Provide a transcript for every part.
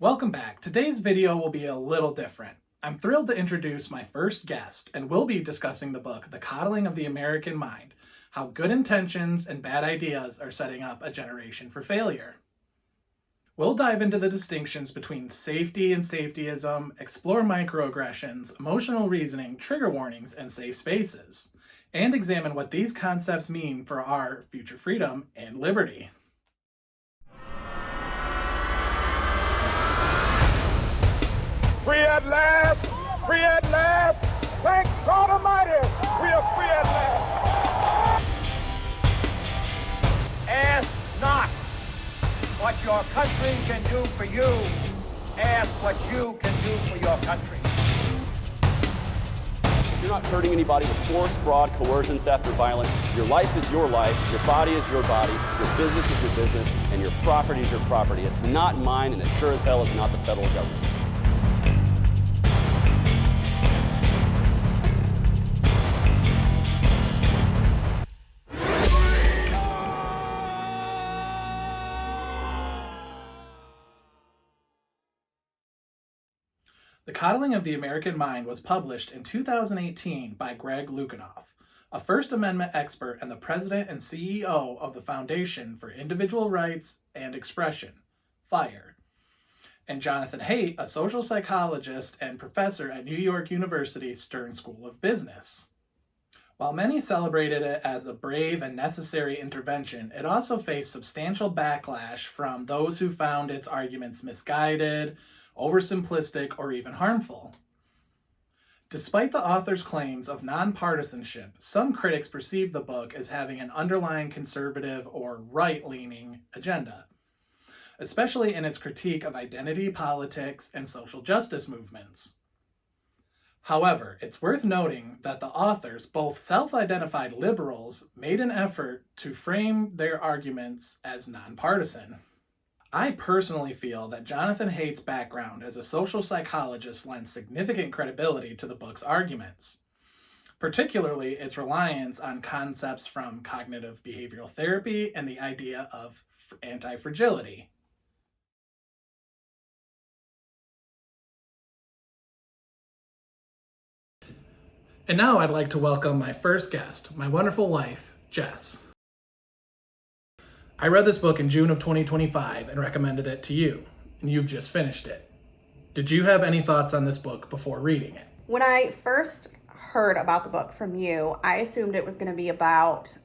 Welcome back. Today's video will be a little different. I'm thrilled to introduce my first guest, and we'll be discussing the book, The Coddling of the American Mind, How Good Intentions and Bad Ideas Are Setting Up a Generation for Failure. We'll dive into the distinctions between safety and safetyism, explore microaggressions, emotional reasoning, trigger warnings, and safe spaces, and examine what these concepts mean for our future freedom and liberty. Free at last! Free at last! Thank God Almighty! We are free at last! Ask not what your country can do for you. Ask what you can do for your country. You're not hurting anybody with force, fraud, coercion, theft, or violence. Your life is your life, your body is your body, your business is your business, and your property is your property. It's not mine, and it sure as hell is not the federal government's. The Coddling of the American Mind was published in 2018 by Great Lukianoff, a First Amendment expert and the president and CEO of the Foundation for Individual Rights and Expression, FIRE, and Jonathan Haidt, a social psychologist and professor at New York University's Stern School of Business. While many celebrated it as a brave and necessary intervention, it also faced substantial backlash from those who found its arguments misguided, oversimplistic, or even harmful. Despite the author's claims of nonpartisanship, some critics perceive the book as having an underlying conservative or right-leaning agenda, especially in its critique of identity politics and social justice movements. However, it's worth noting that the authors, both self-identified liberals, made an effort to frame their arguments as nonpartisan. I personally feel that Jonathan Haidt's background as a social psychologist lends significant credibility to the book's arguments, particularly its reliance on concepts from cognitive behavioral therapy and the idea of anti-fragility. And now I'd like to welcome my first guest, my wonderful wife, Jess. I read this book in June of 2025 and recommended it to you, and you've just finished it. Did you have any thoughts on this book before reading it? When I first heard about the book from you, I assumed it was going to be about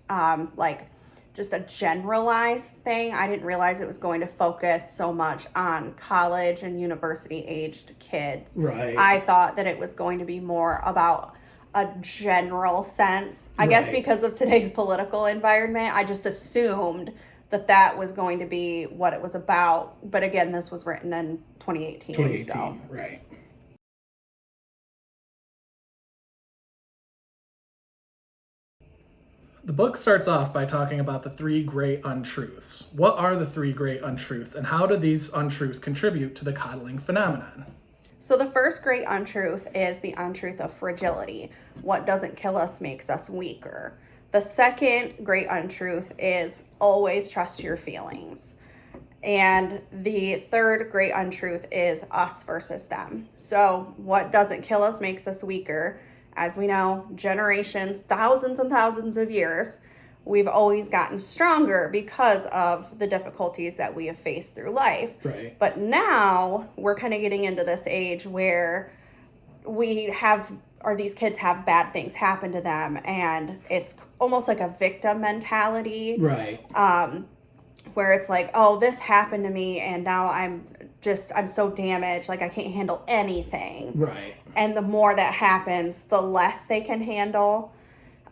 just a generalized thing. I didn't realize it was going to focus so much on college and university-aged kids. Right. I thought that it was going to be more about a general sense. I guess because of today's political environment, I just assumed that was going to be what it was about. But again, this was written in 2018. So. Right. The book starts off by talking about the three great untruths. What are the three great untruths, and how do these untruths contribute to the coddling phenomenon? So the first great untruth is the untruth of fragility. What doesn't kill us makes us weaker. The second great untruth is always trust your feelings. And the third great untruth is us versus them. So what doesn't kill us makes us weaker. As we know, generations, thousands and thousands of years, we've always gotten stronger because of the difficulties that we have faced through life. Right. But now we're kind of getting into this age where these kids have bad things happen to them, and it's almost like a victim mentality. Right. Where it's like, oh, this happened to me, and now I'm so damaged, like I can't handle anything. Right. And the more that happens, the less they can handle.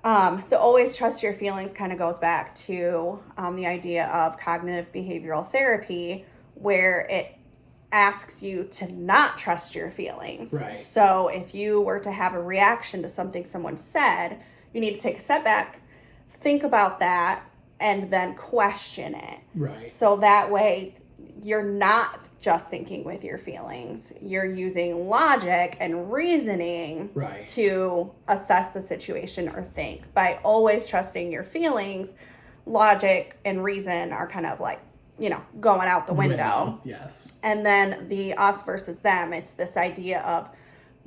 The always trust your feelings kind of goes back to the idea of cognitive behavioral therapy, where it asks you to not trust your feelings. Right. So if you were to have a reaction to something someone said, you need to take a step back, think about that, and then question it. Right. So that way you're not just thinking with your feelings. You're using logic and reasoning to assess the situation or think. By always trusting your feelings, logic and reason are kind of like going out the window. Yes. And then the us versus them, it's this idea of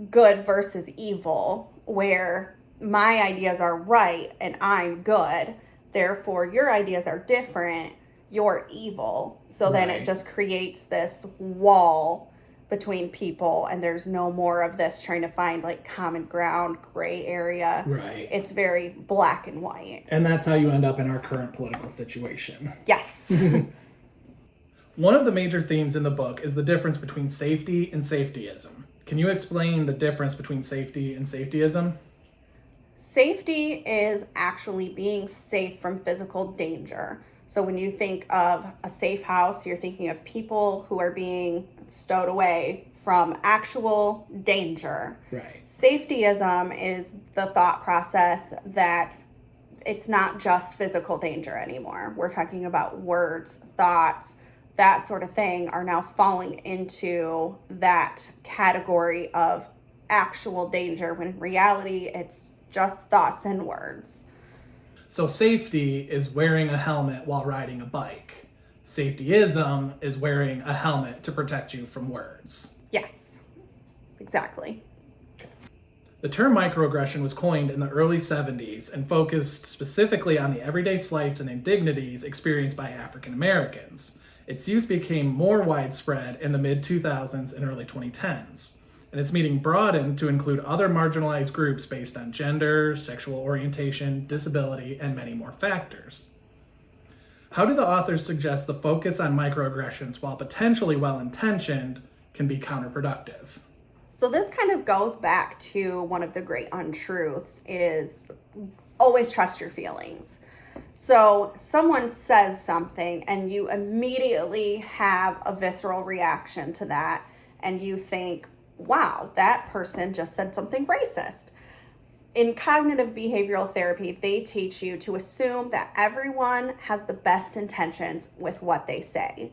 good versus evil, where my ideas are right and I'm good. Therefore, your ideas are different. You're evil. So then it just creates this wall between people, and there's no more of this trying to find like common ground, gray area. Right. It's very black and white. And that's how you end up in our current political situation. Yes. One of the major themes in the book is the difference between safety and safetyism. Can you explain the difference between safety and safetyism? Safety is actually being safe from physical danger. So when you think of a safe house, you're thinking of people who are being stowed away from actual danger. Right. Safetyism is the thought process that it's not just physical danger anymore. We're talking about words, thoughts, that sort of thing are now falling into that category of actual danger, when in reality it's just thoughts and words. So safety is wearing a helmet while riding a bike. Safetyism is wearing a helmet to protect you from words. Yes, exactly. The term microaggression was coined in the early 70s and focused specifically on the everyday slights and indignities experienced by African Americans. Its use became more widespread in the mid-2000s and early 2010s. And its meaning broadened to include other marginalized groups based on gender, sexual orientation, disability, and many more factors. How do the authors suggest the focus on microaggressions, while potentially well-intentioned, can be counterproductive? So this kind of goes back to one of the great untruths, is always trust your feelings. So someone says something and you immediately have a visceral reaction to that, and you think, wow, that person just said something racist. In cognitive behavioral therapy, they teach you to assume that everyone has the best intentions with what they say.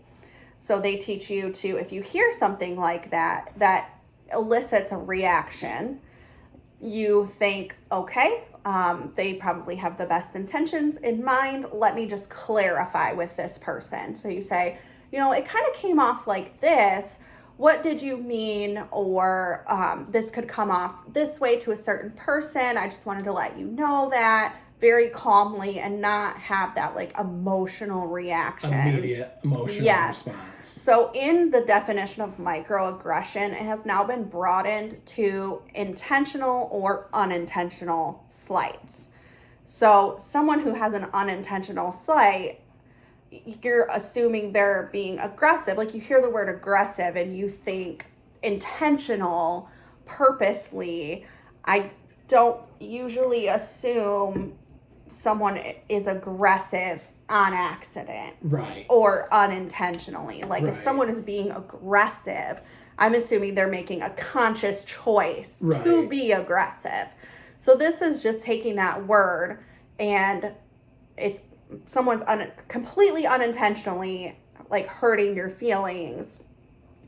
So they teach you to, if you hear something like that, that elicits a reaction, you think, okay, they probably have the best intentions in mind. Let me just clarify with this person. So you say, it kind of came off like this. What did you mean? Or this could come off this way to a certain person. I just wanted to let you know that, very calmly, and not have that like emotional reaction. Immediate emotional response. So in the definition of microaggression, it has now been broadened to intentional or unintentional slights. So someone who has an unintentional slight, you're assuming they're being aggressive. Like, you hear the word aggressive and you think intentional, purposely. I don't usually assume someone is aggressive on accident. Right. Or unintentionally. Like, if Right. someone is being aggressive, I'm assuming they're making a conscious choice to Right. be aggressive. So this is just taking that word, and it's someone's completely unintentionally like hurting your feelings,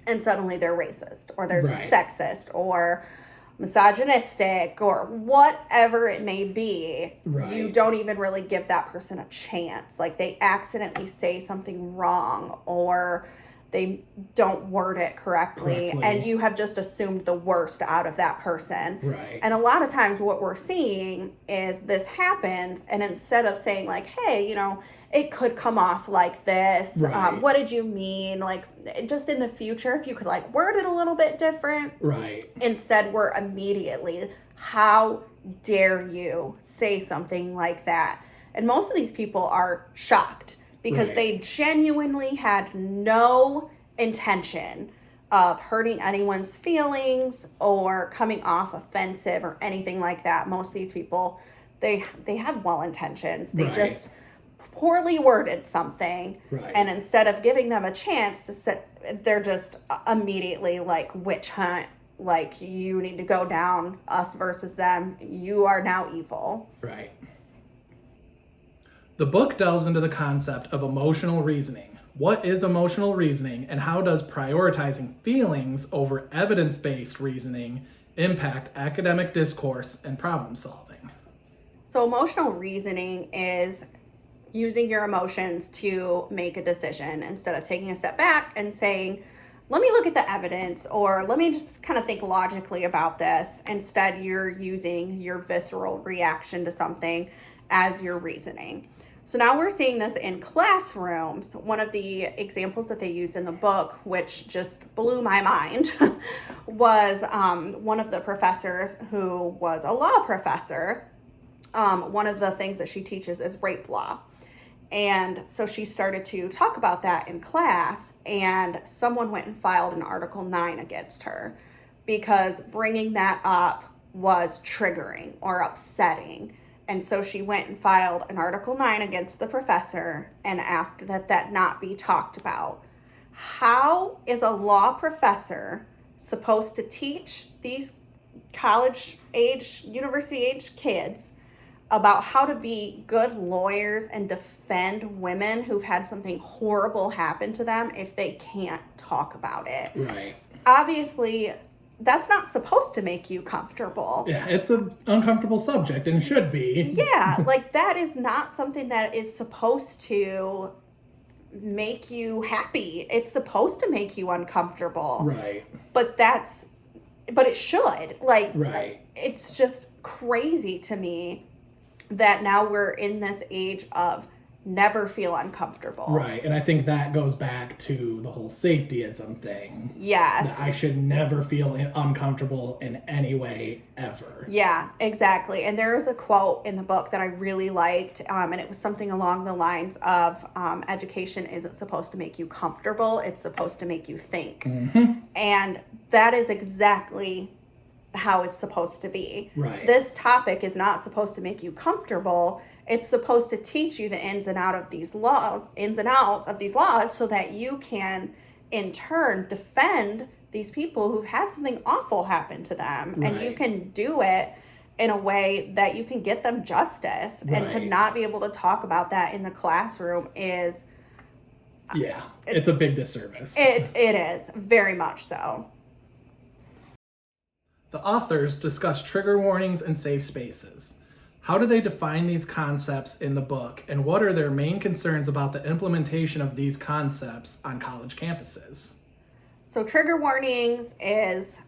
and suddenly they're racist, or they're Right. sexist, or misogynistic, or whatever it may be. Right. You don't even really give that person a chance. Like, they accidentally say something wrong, or they don't word it correctly, and you have just assumed the worst out of that person. Right. And a lot of times what we're seeing is this happens, and instead of saying like, hey, it could come off like this. Right. What did you mean? Like, just in the future, if you could like word it a little bit different. Right. Instead, we're immediately, how dare you say something like that? And most of these people are shocked, because Right. they genuinely had no intention of hurting anyone's feelings or coming off offensive or anything like that. Most of these people, they have well intentions. They Right. just poorly worded something. Right. And instead of giving them a chance to sit, they're just immediately like witch hunt. Like, you need to go down, us versus them. You are now evil. Right. The book delves into the concept of emotional reasoning. What is emotional reasoning, and how does prioritizing feelings over evidence-based reasoning impact academic discourse and problem solving? So emotional reasoning is using your emotions to make a decision instead of taking a step back and saying, let me look at the evidence, or let me just kind of think logically about this. Instead, you're using your visceral reaction to something as your reasoning. So now we're seeing this in classrooms. One of the examples that they used in the book, which just blew my mind, was one of the professors who was a law professor. One of the things that she teaches is rape law. And so she started to talk about that in class, and someone went and filed an Article 9 against her because bringing that up was triggering or upsetting. And so she went and filed an Article 9 against the professor and asked that that not be talked about. How is a law professor supposed to teach these college-age, university-age kids about how to be good lawyers and defend women who've had something horrible happen to them if they can't talk about it? Right. Obviously, that's not supposed to make you comfortable. Yeah, it's an uncomfortable subject and should be. Yeah, like that is not something that is supposed to make you happy. It's supposed to make you uncomfortable. Right. But it should. Like, right. It's just crazy to me that now we're in this age of never feel uncomfortable. Right, and I think that goes back to the whole safetyism thing. Yes. That I should never feel uncomfortable in any way, ever. Yeah, exactly. And there was a quote in the book that I really liked, and it was something along the lines of, education isn't supposed to make you comfortable, it's supposed to make you think. Mm-hmm. And that is exactly how it's supposed to be. Right. This topic is not supposed to make you comfortable. It's supposed to teach you the ins and outs of these laws, so that you can, in turn, defend these people who've had something awful happen to them. Right. And you can do it in a way that you can get them justice. Right. And to not be able to talk about that in the classroom is... Yeah, it's a big disservice. It is, very much so. The authors discuss trigger warnings and safe spaces. How do they define these concepts in the book, and what are their main concerns about the implementation of these concepts on college campuses? So trigger warnings is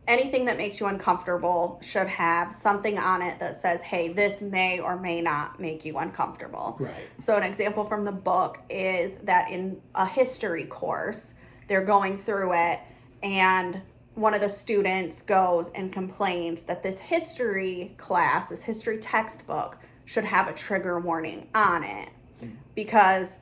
anything that makes you uncomfortable should have something on it that says, hey, this may or may not make you uncomfortable. Right. So an example from the book is that in a history course, they're going through it, and one of the students goes and complains that this history class, this history textbook, should have a trigger warning on it because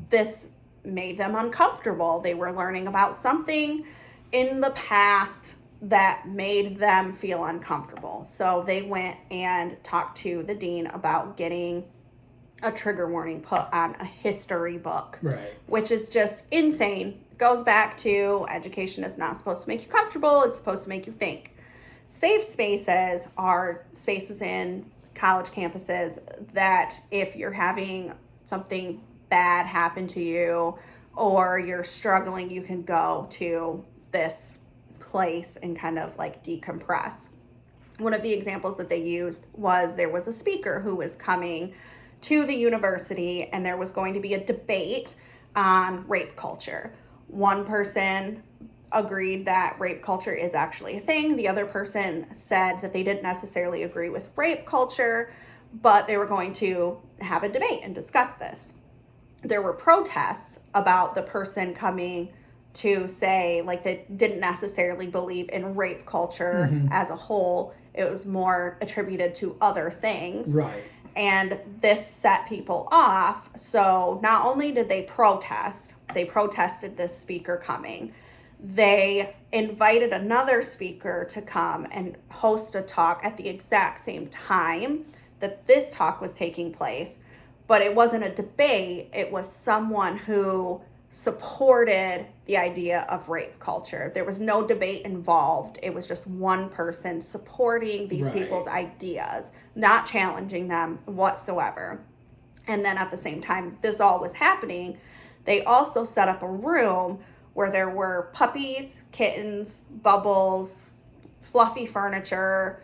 this made them uncomfortable. They were learning about something in the past that made them feel uncomfortable. So they went and talked to the dean about getting a trigger warning put on a history book. Right. Which is just insane. Goes back to education is not supposed to make you comfortable, it's supposed to make you think. Safe spaces are spaces in college campuses that if you're having something bad happen to you or you're struggling, you can go to this place and kind of like decompress. One of the examples that they used was there was a speaker who was coming to the university and there was going to be a debate on rape culture. One person agreed that rape culture is actually a thing. The other person said that they didn't necessarily agree with rape culture, but they were going to have a debate and discuss this. There were protests about the person coming to say, like, they didn't necessarily believe in rape culture as a whole. It was more attributed to other things. Right. And this set people off. So not only did they protested this speaker coming. They invited another speaker to come and host a talk at the exact same time that this talk was taking place. But it wasn't a debate. It was someone who supported the idea of rape culture. There was no debate involved. It was just one person supporting these people's ideas, not challenging them whatsoever. And then at the same time this all was happening, they also set up a room where there were puppies, kittens, bubbles, fluffy furniture,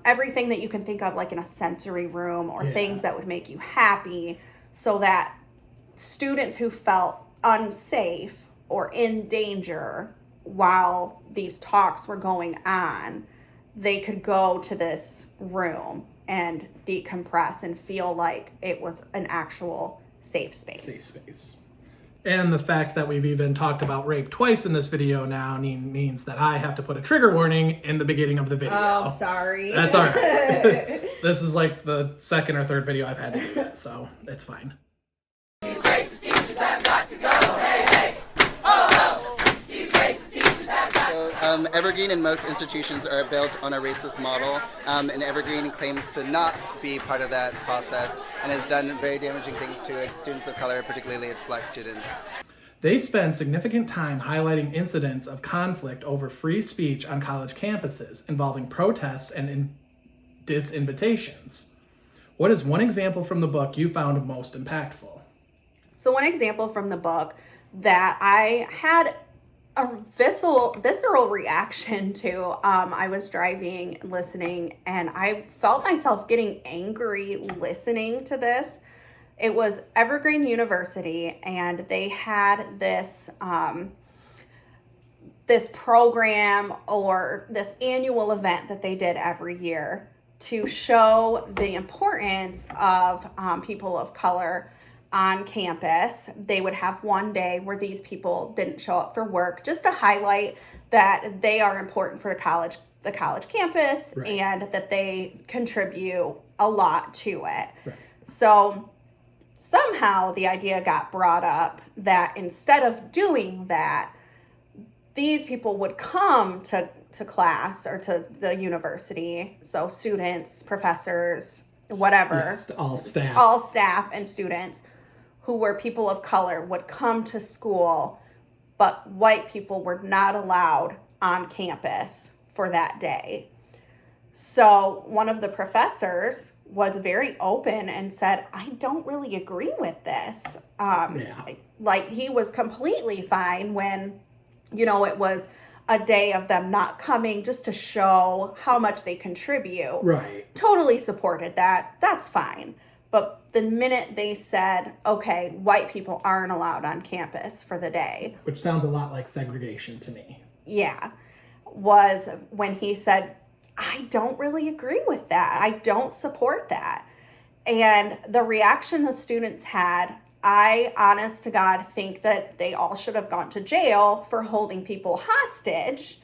everything that you can think of like in a sensory room or things that would make you happy, so that students who felt unsafe or in danger while these talks were going on, they could go to this room and decompress and feel like it was an actual safe space. And the fact that we've even talked about rape twice in this video now means that I have to put a trigger warning in the beginning of the video. Oh, sorry. That's all right. This is like the second or third video I've had to do that, so it's fine. These racist teachers have got to go. Hey, hey. Oh, oh. These racist teachers have got to go. Evergreen and most institutions are built on a racist model, and Evergreen claims to not be part of that process and has done very damaging things to its students of color, particularly its black students. They spend significant time highlighting incidents of conflict over free speech on college campuses involving protests and disinvitations. What is one example from the book you found most impactful? So one example from the book that I had a visceral reaction to, I was driving, listening, and I felt myself getting angry listening to this. It was Evergreen University, and they had this this program or this annual event that they did every year to show the importance of people of color on campus. They would have one day where these people didn't show up for work, just to highlight that they are important for the college campus, right, and that they contribute a lot to it. Right. So somehow the idea got brought up that instead of doing that, these people would come to class or to the university. So students, professors, whatever, yes, all staff and students who were people of color would come to school, but white people were not allowed on campus for that day. So one of the professors was very open and said, I don't really agree with this. Like, he was completely fine when, it was a day of them not coming just to show how much they contribute. Right. Totally supported that. That's fine. But the minute they said, okay, white people aren't allowed on campus for the day. Which sounds a lot like segregation to me. Yeah. Was when he said, I don't really agree with that. I don't support that. And the reaction the students had, I, honest to God, think that they all should have gone to jail for holding people hostage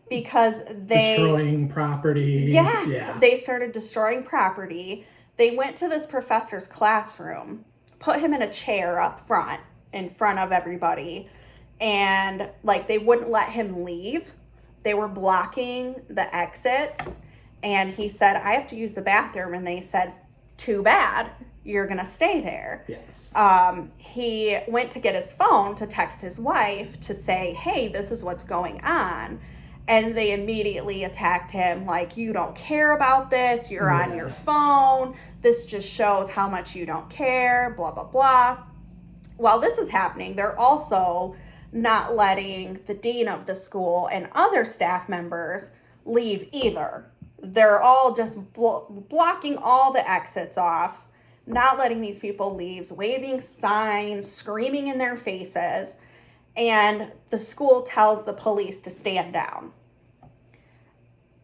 because they... Destroying property. Yes, yeah. They started destroying property. They went to this professor's classroom, put him in a chair up front, in front of everybody, and, they wouldn't let him leave. They were blocking the exits, and he said, I have to use the bathroom, and they said, too bad, you're gonna stay there. Yes. He went to get his phone to text his wife to say, hey, this is what's going on, and they immediately attacked him like, you don't care about this, you're on your phone, this just shows how much you don't care, blah, blah, blah. While this is happening, they're also not letting the dean of the school and other staff members leave either. They're all just blocking all the exits off, not letting these people leave, waving signs, screaming in their faces, and the school tells the police to stand down.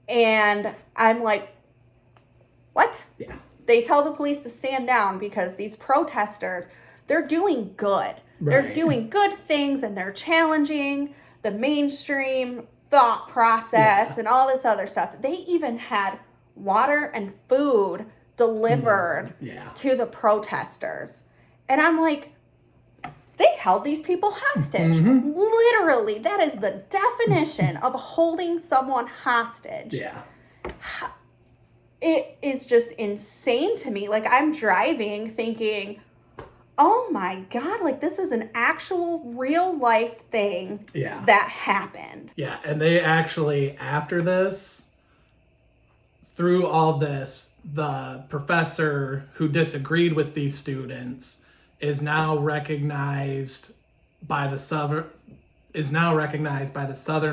And I'm like, what? Yeah. They tell the police to stand down because these protesters, they're doing good. They're Right. doing good things, and they're challenging the mainstream thought process and all this other stuff. They even had water and food delivered to the protesters. And I'm like, they held these people hostage. Mm-hmm. Literally, that is the definition of holding someone hostage. Yeah. It is just insane to me. I'm driving thinking, oh my God, this is an actual real life thing that happened. Yeah, and they actually, after this, through all this, the professor who disagreed with these students is now recognized by the Southern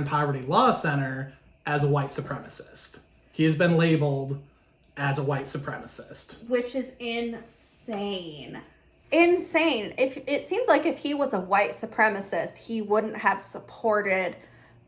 Poverty Law Center as a white supremacist. He has been labeled as a white supremacist. Which is insane. insane. If it seems like if he was a white supremacist, he wouldn't have supported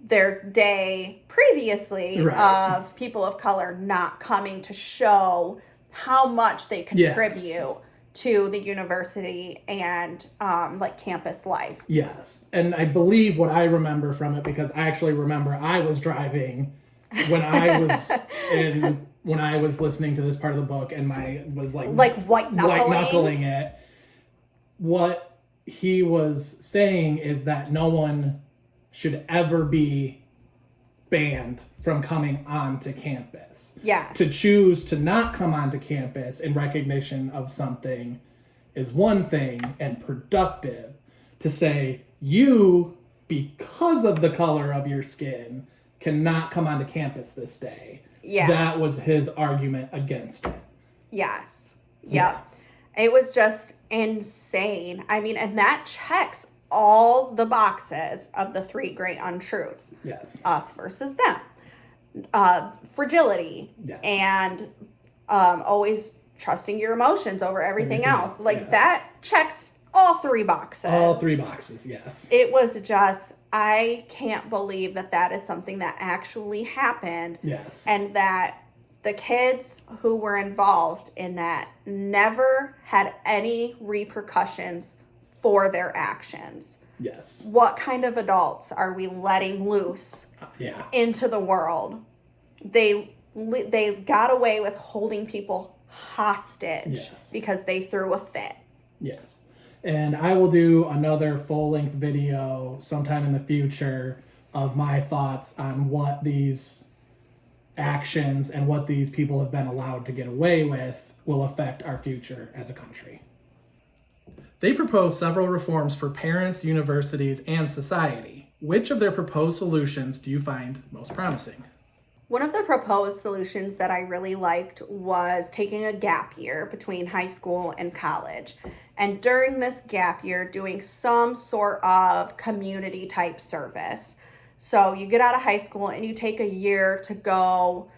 their day previously of people of color not coming to show how much they contribute to the university and like campus life. Yes. And I believe what I remember from it, because I actually remember I was driving when I was when I was listening to this part of the book, and was white knuckling it. What he was saying is that no one should ever be banned from coming onto campus. Yes. To choose to not come onto campus in recognition of something is one thing, and productive. To say you, because of the color of your skin, cannot come onto campus this day. Yeah. That was his argument against it. Yes. Yep. It was just insane. I mean, and that checks all the boxes of the 3 great untruths. Yes. Us versus them. Fragility. Yes. And always trusting your emotions over everything else. Like, that checks all 3 boxes. All 3 boxes, yes. It was just, I can't believe that is something that actually happened. Yes. And that the kids who were involved in that never had any repercussions for their actions. Yes. What kind of adults are we letting loose into the world? They got away with holding people hostage because they threw a fit. Yes. And I will do another full-length video sometime in the future of my thoughts on what these actions and what these people have been allowed to get away with will affect our future as a country. They propose several reforms for parents, universities, and society. Which of their proposed solutions do you find most promising? One of the proposed solutions that I really liked was taking a gap year between high school and college. And during this gap year, doing some sort of community type service. So you get out of high school and you take a year to go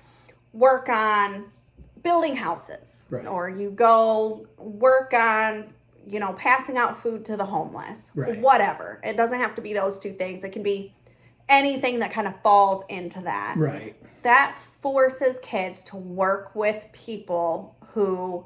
work on building houses. Right. Or you go work on, passing out food to the homeless. Right. Whatever. It doesn't have to be those 2 things. It can be anything that kind of falls into that. Right. That forces kids to work with people who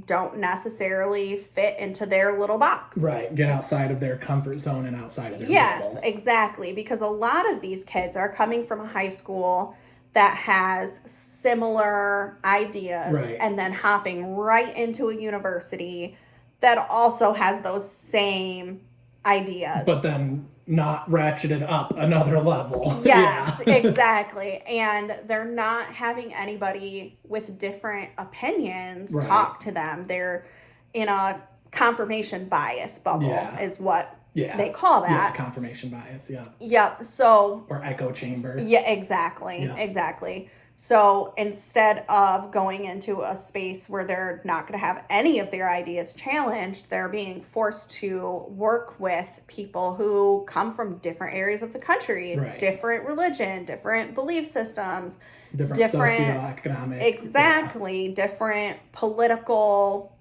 don't necessarily fit into their little box. Right. Get outside of their comfort zone and outside of their Yes, bubble. exactly. Because a lot of these kids are coming from a high school that has similar ideas and then hopping right into a university that also has those same ideas. But then not ratcheted up another level. Yes, exactly. And they're not having anybody with different opinions talk to them. They're in a confirmation bias bubble is what they call that. Yeah, confirmation bias, Yep. So, or echo chamber. Yeah, exactly. Yeah. Exactly. So instead of going into a space where they're not going to have any of their ideas challenged, they're being forced to work with people who come from different areas of the country, different religion, different belief systems, different socioeconomic. Exactly. Different political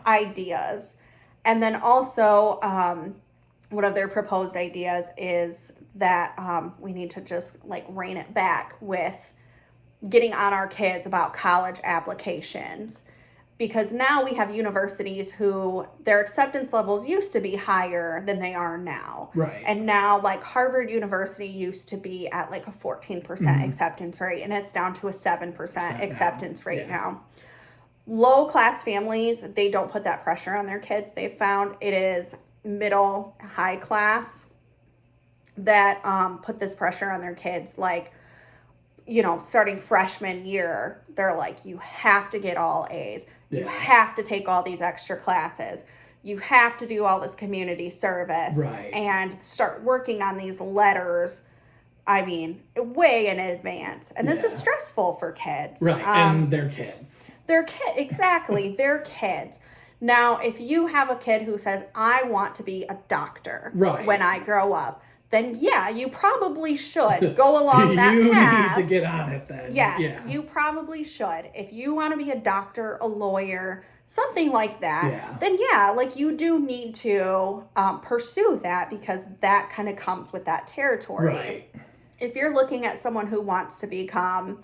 ideas. And then also, one of their proposed ideas is that we need to just rein it back with getting on our kids about college applications, because now we have universities who their acceptance levels used to be higher than they are now. Right. And now Harvard University used to be at a 14% acceptance rate, and it's down to a 7% acceptance rate now. Low class families, they don't put that pressure on their kids. They've found it is middle, high class that put this pressure on their kids. Starting freshman year, they're you have to get all A's. You have to take all these extra classes. You have to do all this community service. Right. And start working on these letters, way in advance. And this is stressful for kids. Right, and they're kids. Exactly, they're kids. Now, if you have a kid who says, I want to be a doctor when I grow up, then you probably should go along that path. You need to get on it then. Yes, you probably should. If you want to be a doctor, a lawyer, something like that, then yeah, like you do need to pursue that, because that kind of comes with that territory. Right. If you're looking at someone who wants to become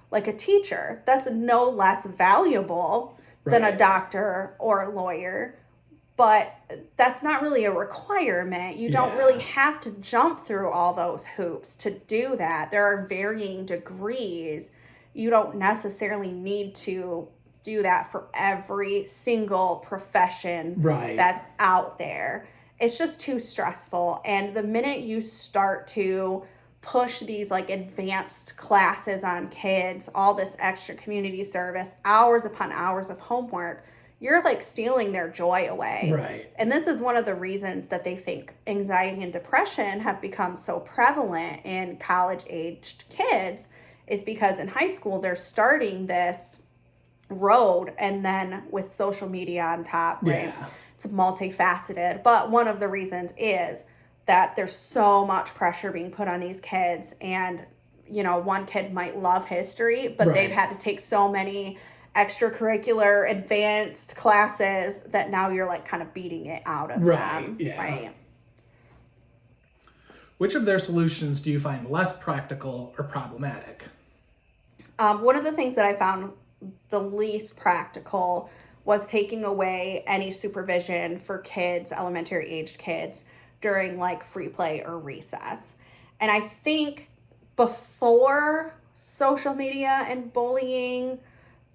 like a teacher, that's no less valuable than a doctor or a lawyer, but that's not really a requirement. You don't really have to jump through all those hoops to do that. There are varying degrees. You don't necessarily need to do that for every single profession that's out there. It's just too stressful. And the minute you start to push these like advanced classes on kids, all this extra community service, hours upon hours of homework, you're like stealing their joy away. Right. And this is one of the reasons that they think anxiety and depression have become so prevalent in college-aged kids, is because in high school they're starting this road, and then with social media on top, right? It's multifaceted. But one of the reasons is that there's so much pressure being put on these kids, and you know, one kid might love history, but they've had to take so many extracurricular advanced classes that now you're like kind of beating it out of them. Right. Which of their solutions do you find less practical or problematic? One of the things that I found the least practical was taking away any supervision for kids, elementary aged kids, during like free play or recess. And I think before social media and bullying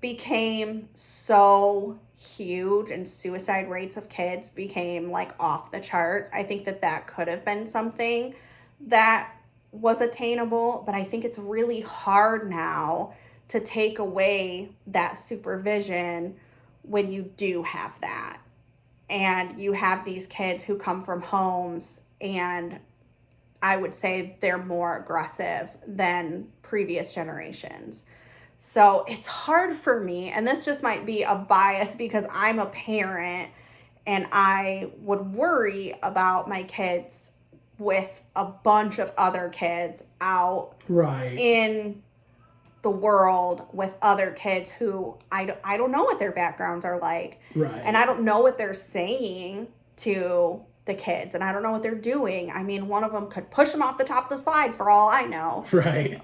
became so huge and suicide rates of kids became like off the charts, I think that that could have been something that was attainable. But I think it's really hard now to take away that supervision when you do have that. And you have these kids who come from homes, and I would say they're more aggressive than previous generations. So it's hard for me, and this just might be a bias because I'm a parent and I would worry about my kids with a bunch of other kids out in the world with other kids who I don't know what their backgrounds are like. And I don't know what they're saying to the kids, and I don't know what they're doing. I mean, one of them could push them off the top of the slide for all I know.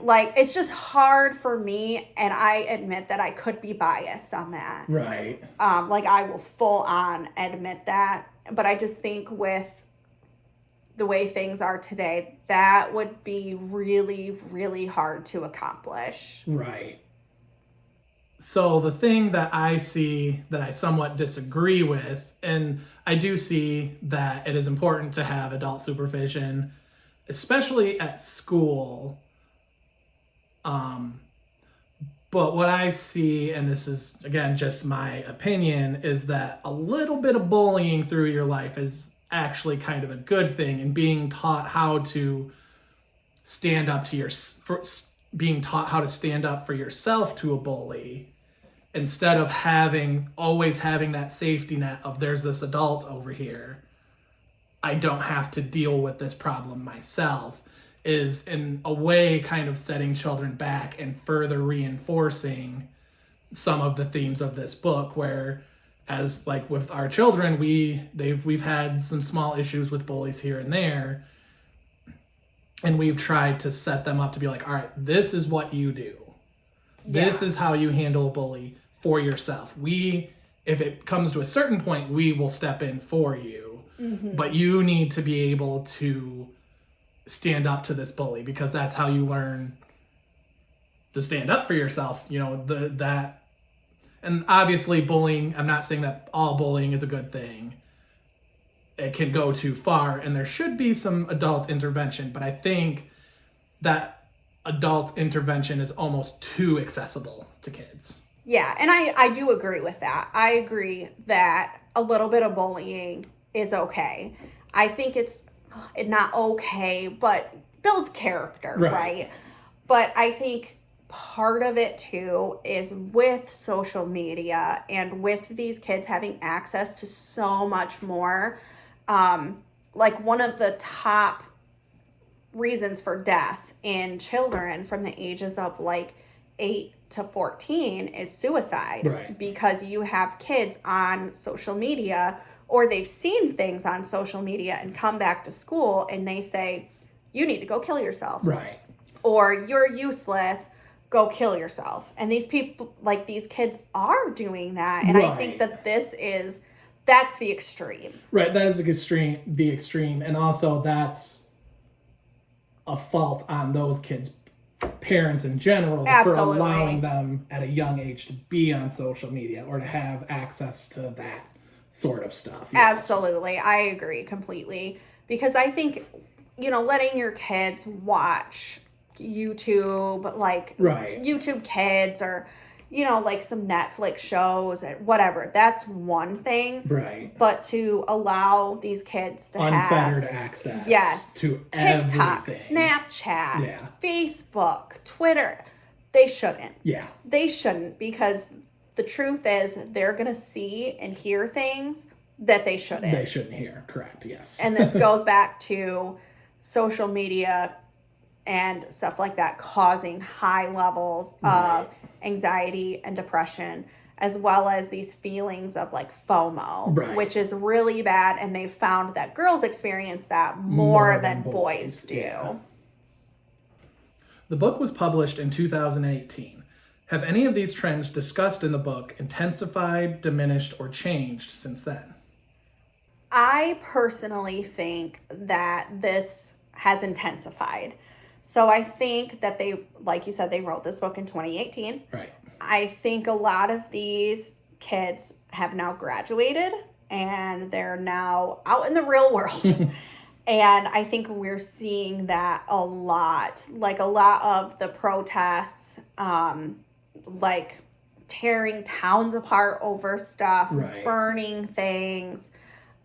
Like, it's just hard for me, and I admit that I could be biased on that. Like, I will full on admit that, but I just think with the way things are today, that would be really, really hard to accomplish. So the thing that I see that I somewhat disagree with, and I do see that it is important to have adult supervision, especially at school. But what I see, and this is, again, just my opinion, is that a little bit of bullying through your life is actually kind of a good thing, and being taught how to stand up to being taught how to stand up for yourself to a bully, instead of always having that safety net of there's this adult over here, I don't have to deal with this problem myself, is in a way kind of setting children back and further reinforcing some of the themes of this book, where as like with our children, we've had some small issues with bullies here and there, and we've tried to set them up to be like, all right, this is what you do. This is how you handle a bully for yourself. If it comes to a certain point, we will step in for you, but you need to be able to stand up to this bully, because that's how you learn to stand up for yourself. You know, and obviously bullying, I'm not saying that all bullying is a good thing. It can go too far, and there should be some adult intervention, but I think that adult intervention is almost too accessible to kids. Yeah, and I do agree with that. I agree that a little bit of bullying is okay. I think it's not okay, but builds character, right? But I think part of it too is with social media and with these kids having access to so much more. Like, one of the top reasons for death in children from the ages of like 8 to 14 is suicide. Right. Because you have kids on social media, or they've seen things on social media and come back to school and they say, you need to go kill yourself. Right. Or you're useless, go kill yourself. And these people, like these kids are doing that. And I think that that's the extreme. Right, that is the extreme. And also that's a fault on those kids' parents in general. Absolutely. For allowing them at a young age to be on social media or to have access to that sort of stuff. Yes. Absolutely. I agree completely. Because I think, letting your kids watch YouTube, like YouTube Kids, or like some Netflix shows and whatever, that's one thing. Right. But to allow these kids to unfettered have access to TikTok, everything. Snapchat, Facebook, Twitter, they shouldn't. Yeah. They shouldn't, because the truth is they're going to see and hear things that they shouldn't. They shouldn't hear, correct, yes. And this goes back to social media and stuff like that causing high levels of anxiety and depression, as well as these feelings of like FOMO, which is really bad. And they've found that girls experience that more than boys do. Yeah. The book was published in 2018. Have any of these trends discussed in the book intensified, diminished, or changed since then? I personally think that this has intensified. So I think that they, like you said, they wrote this book in 2018. Right. I think a lot of these kids have now graduated and they're now out in the real world. And I think we're seeing that a lot. Like a lot of the protests, like tearing towns apart over stuff, burning things.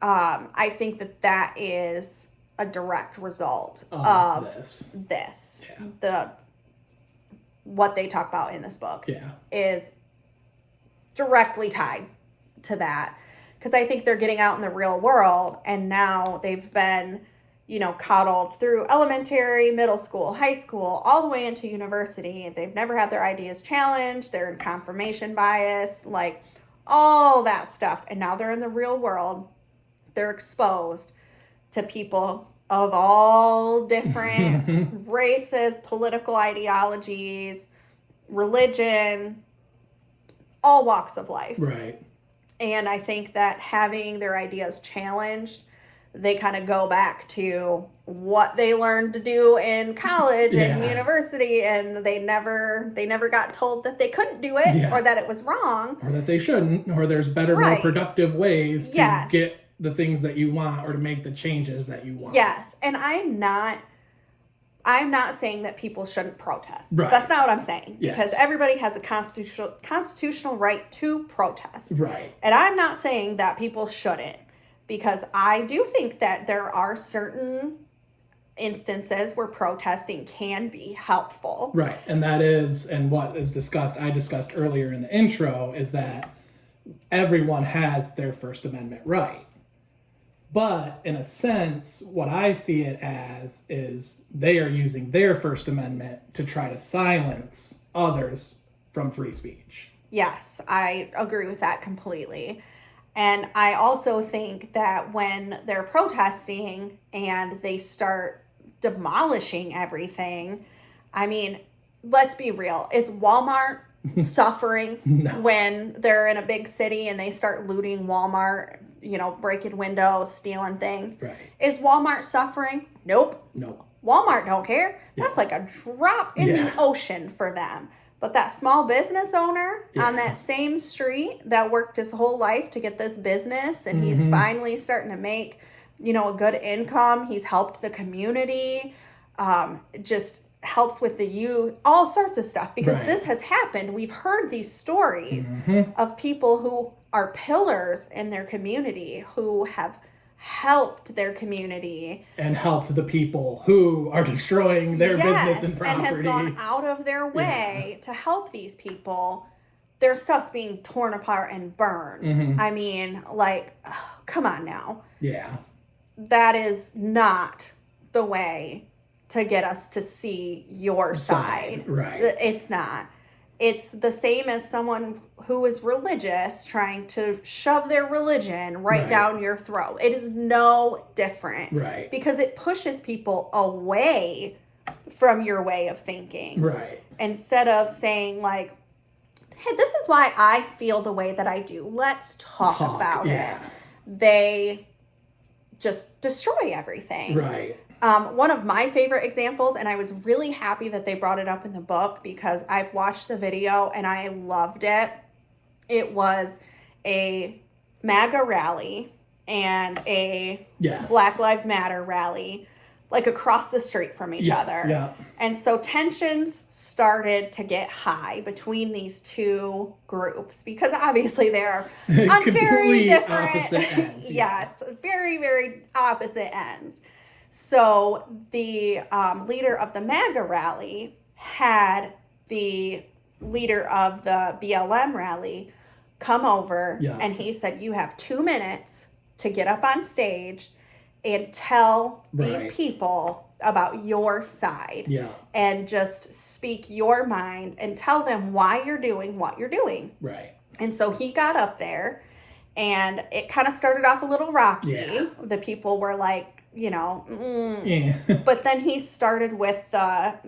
I think that is a direct result of this. Yeah. What they talk about in this book is directly tied to that. Because I think they're getting out in the real world, and now they've been, coddled through elementary, middle school, high school, all the way into university. They've never had their ideas challenged. They're in confirmation bias, like all that stuff. And now they're in the real world. They're exposed to people of all different races, political ideologies, religion, all walks of life. Right. And I think that having their ideas challenged, they kind of go back to what they learned to do in college and university, and they never got told that they couldn't do it or that it was wrong. Or that they shouldn't, or there's better, more productive ways to get the things that you want or to make the changes that you want. Yes. And I'm not saying that people shouldn't protest. Right. That's not what I'm saying. Yes. Because everybody has a constitutional right to protest. Right. And I'm not saying that people shouldn't, because I do think that there are certain instances where protesting can be helpful. Right. And that is, and what is I discussed earlier in the intro, is that everyone has their First Amendment right. But in a sense, what I see it as is they are using their First Amendment to try to silence others from free speech. Yes, I agree with that completely. And I also think that when they're protesting and they start demolishing everything, I mean, let's be real. Is Walmart suffering when they're in a big city and they start looting Walmart, breaking windows, stealing things? Right. Is Walmart suffering? Nope. Walmart don't care. That's like a drop in the ocean for them. But that small business owner on that same street that worked his whole life to get this business, and he's finally starting to make, a good income. He's helped the community, just helps with the youth, all sorts of stuff. Because this has happened. We've heard these stories of people who are pillars in their community, who have helped their community and helped the people who are destroying their business and property, and has gone out of their way to help these people. Their stuff's being torn apart and burned. I mean, come on now. That is not the way to get us to see your side. Right. It's not. it's the same as someone who is religious trying to shove their religion right down your throat. It is no different. Right. Because it pushes people away from your way of thinking. Right. Instead of saying, like, hey, this is why I feel the way that I do. Let's talk about it. They just destroy everything. Right. One of my favorite examples, and I was really happy that they brought it up in the book because I've watched the video and I loved it. It was a MAGA rally and a Black Lives Matter rally, like across the street from each other. Yeah. And so tensions started to get high between these two groups because obviously they're on very different opposite ends. Yes, very, very opposite ends. So the leader of the MAGA rally had the leader of the BLM rally come over and he said, you have 2 minutes to get up on stage and tell these people about your side. Yeah. And just speak your mind and tell them why you're doing what you're doing. Right. And so he got up there and it kind of started off a little rocky. Yeah. The people were like, you know, Yeah. But then he started with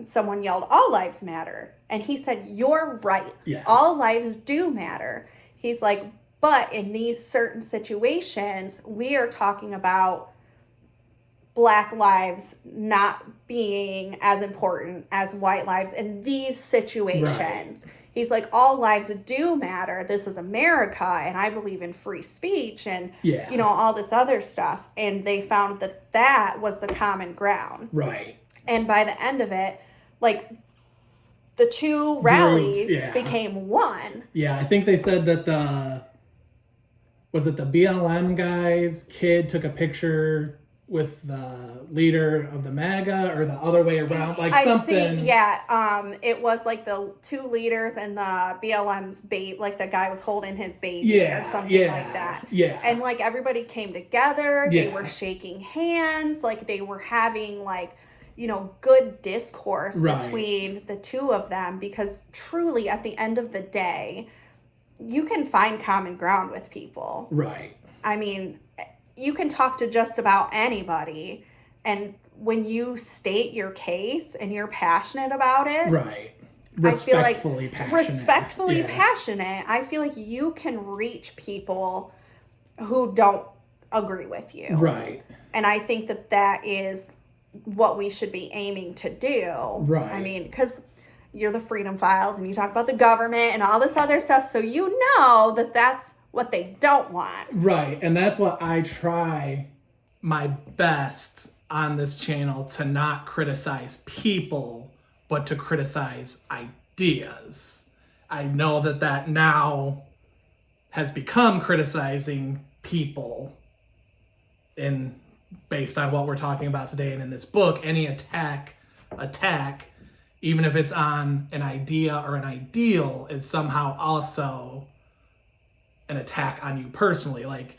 someone yelled, all lives matter. And he said, you're right. Yeah. All lives do matter. He's like, but in these certain situations, we are talking about Black lives not being as important as white lives in these situations. Right. He's like, all lives do matter. This is America, and I believe in free speech and, you know, all this other stuff. And they found that that was the common ground. Right. And by the end of it, like, the two rallies became one. Yeah, I think they said that the BLM guy's kid took a picture with the leader of the MAGA or the other way around, like something. I think, it was like the two leaders and the BLM's baby, like the guy was holding his baby or something like that. Yeah. And like everybody came together, they were shaking hands, like they were having like, you know, good discourse between the two of them because truly at the end of the day, you can find common ground with people. Right. I mean, you can talk to just about anybody, and when you state your case and you're passionate about it, respectfully passionate, I feel like you can reach people who don't agree with you. Right. And I think that that is what we should be aiming to do. Right. I mean, because you're the Freedom Files and you talk about the government and all this other stuff, so you know that that's what they don't want. Right. And that's what I try my best on this channel to not criticize people, but to criticize ideas. I know that that now has become criticizing people in based on what we're talking about today and in this book. Any attack, even if it's on an idea or an ideal, is somehow also an attack on you personally. Like,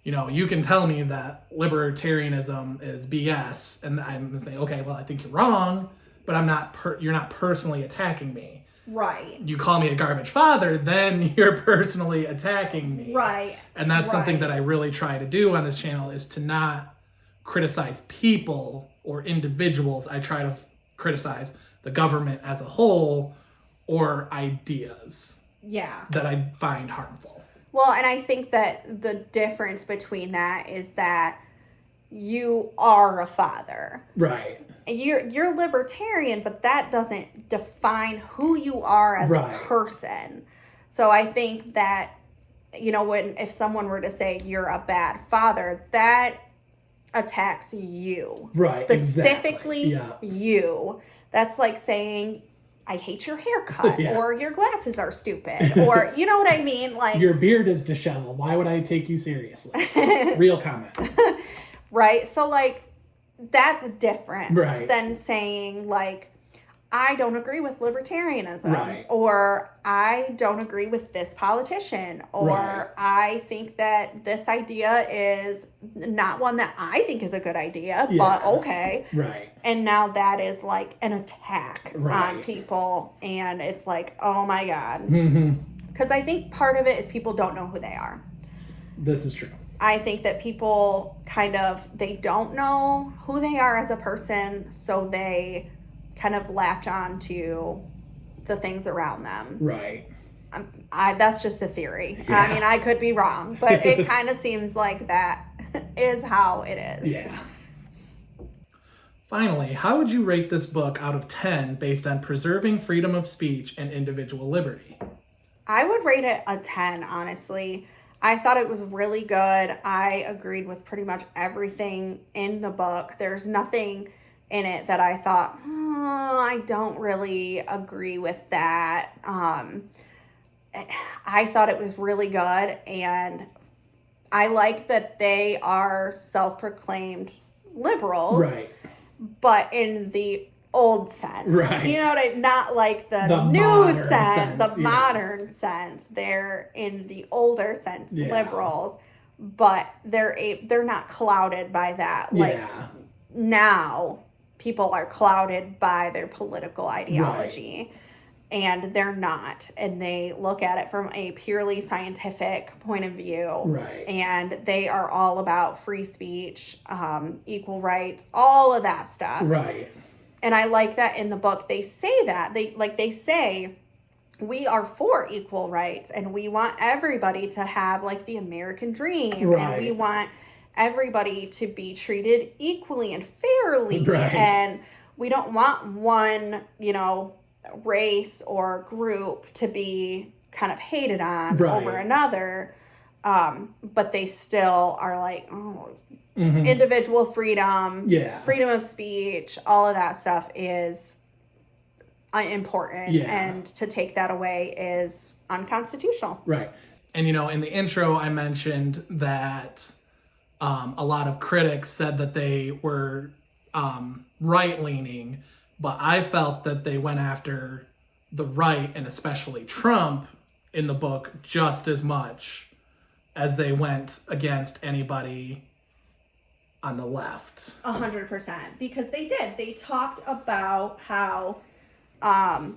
you know, you can tell me that libertarianism is BS, and I'm gonna say, okay, well, I think you're wrong, but I'm not. You're not personally attacking me. Right. You call me a garbage father, then you're personally attacking me. Right. And that's something that I really try to do on this channel, is to not criticize people or individuals. I try to criticize the government as a whole or ideas that I find harmful. Well, and I think that the difference between that is that you are a father. Right. You're libertarian, but that doesn't define who you are as a person. So I think that, you know, if someone were to say you're a bad father, that attacks you. Right. Specifically you. That's like saying, I hate your haircut, or your glasses are stupid, or you know what I mean? Like, your beard is disheveled. Why would I take you seriously? Real comment. Right? So, like, that's different right. than saying, like, I don't agree with libertarianism, Right. or I don't agree with this politician, or Right. I think that this idea is not one that I think is a good idea, Yeah. but okay. Right. And now that is like an attack on Right. people, and it's like, oh my God. Mm-hmm. Because I think part of it is people don't know who they are. This is true. I think that people they don't know who they are as a person, so they kind of latch on to the things around them. Right. That's just a theory. Yeah. I mean, I could be wrong, but it kind of seems like that is how it is. Yeah. Finally, how would you rate this book out of 10 based on preserving freedom of speech and individual liberty? I would rate it a 10, honestly. I thought it was really good. I agreed with pretty much everything in the book. There's nothing in it that I thought, I don't really agree with that. I thought it was really good, and I like that they are self-proclaimed liberals, Right. but in the old sense. Right. You know what I mean? Not like the new modern sense, the yeah. modern sense. They're in the older sense, Yeah. liberals, but they're not clouded by that. Like Yeah. now people are clouded by their political ideology. And they're not. And they look at it from a purely scientific point of view. Right. And they are all about free speech, equal rights, all of that stuff. Right. And I like that in the book they say that. They say we are for equal rights, and we want everybody to have like the American dream. Right. And we want everybody to be treated equally and fairly. Right. And we don't want one, race or group to be kind of hated on Right. over another. But they still are like, Mm-hmm. individual freedom, Yeah. freedom of speech, all of that stuff is important. Yeah. And to take that away is unconstitutional. Right. And, in the intro, I mentioned that a lot of critics said that they were right-leaning, but I felt that they went after the right, and especially Trump, in the book just as much as they went against anybody on the left. 100%. Because they did. They talked about how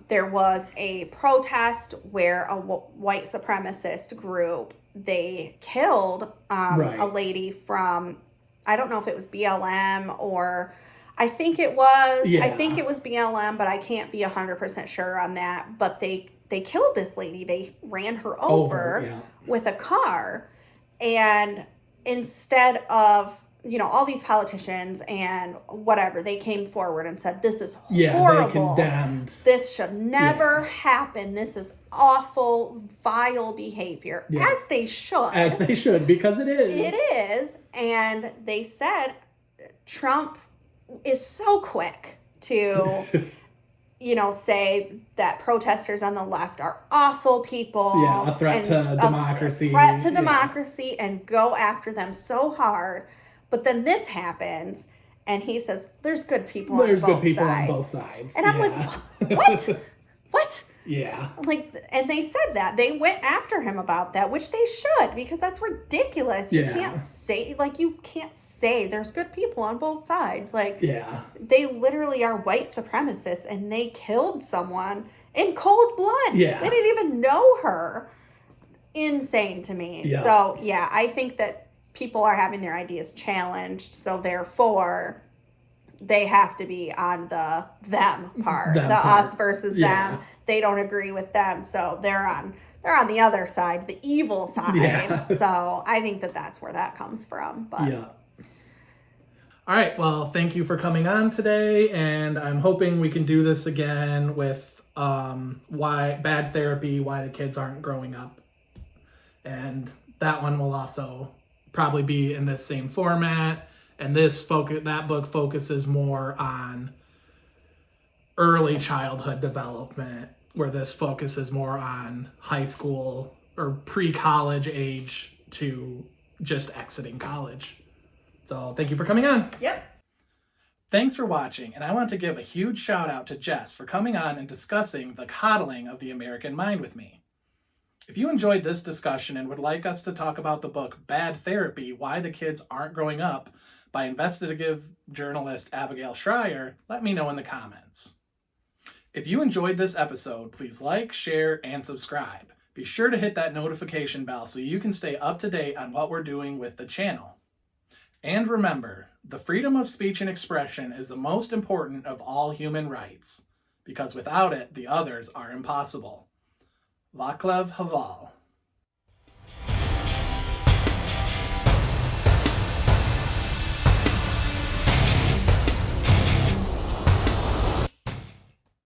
there was a protest where a white supremacist group, they killed Right. a lady from, I don't know if it was BLM or, I think it was BLM, but I can't be 100% sure on that. But they killed this lady. They ran her over yeah. with a car. And instead of, all these politicians and whatever, they came forward and said, this is horrible. They condemned. This should never happen. This is awful, vile behavior. Yeah. As they should. As they should, because it is. It is. And they said Trump is so quick to, say that protesters on the left are awful people. Yeah, a threat to democracy. A threat to democracy, and go after them so hard. But then this happens, and he says, there's good people on both sides. There's good people on both sides. And I'm like, what? What? Yeah. And they said that. They went after him about that, which they should, because that's ridiculous. You can't say there's good people on both sides. Yeah. They literally are white supremacists, and they killed someone in cold blood. Yeah. They didn't even know her. Insane to me. Yeah. So, yeah, I think that people are having their ideas challenged, so therefore they have to be on the them part. Us versus them. They don't agree with them, so they're on the other side, the evil side. Yeah. So I think that that's where that comes from. But Yeah. All right. Well, thank you for coming on today, and I'm hoping we can do this again with why bad therapy, why the kids aren't growing up, and that one will also probably be in this same format. And that book focuses more on early childhood development, where this focuses more on high school or pre-college age to just exiting college. So thank you for coming on. Yep. Thanks for watching, and I want to give a huge shout out to Jess for coming on and discussing the coddling of the American mind with me. If you enjoyed this discussion and would like us to talk about the book Bad Therapy, Why the Kids Aren't Growing Up by investigative journalist Abigail Schreier, let me know in the comments. If you enjoyed this episode, please like, share, and subscribe. Be sure to hit that notification bell so you can stay up to date on what we're doing with the channel. And remember, the freedom of speech and expression is the most important of all human rights, because without it, the others are impossible. Vaclav Havel.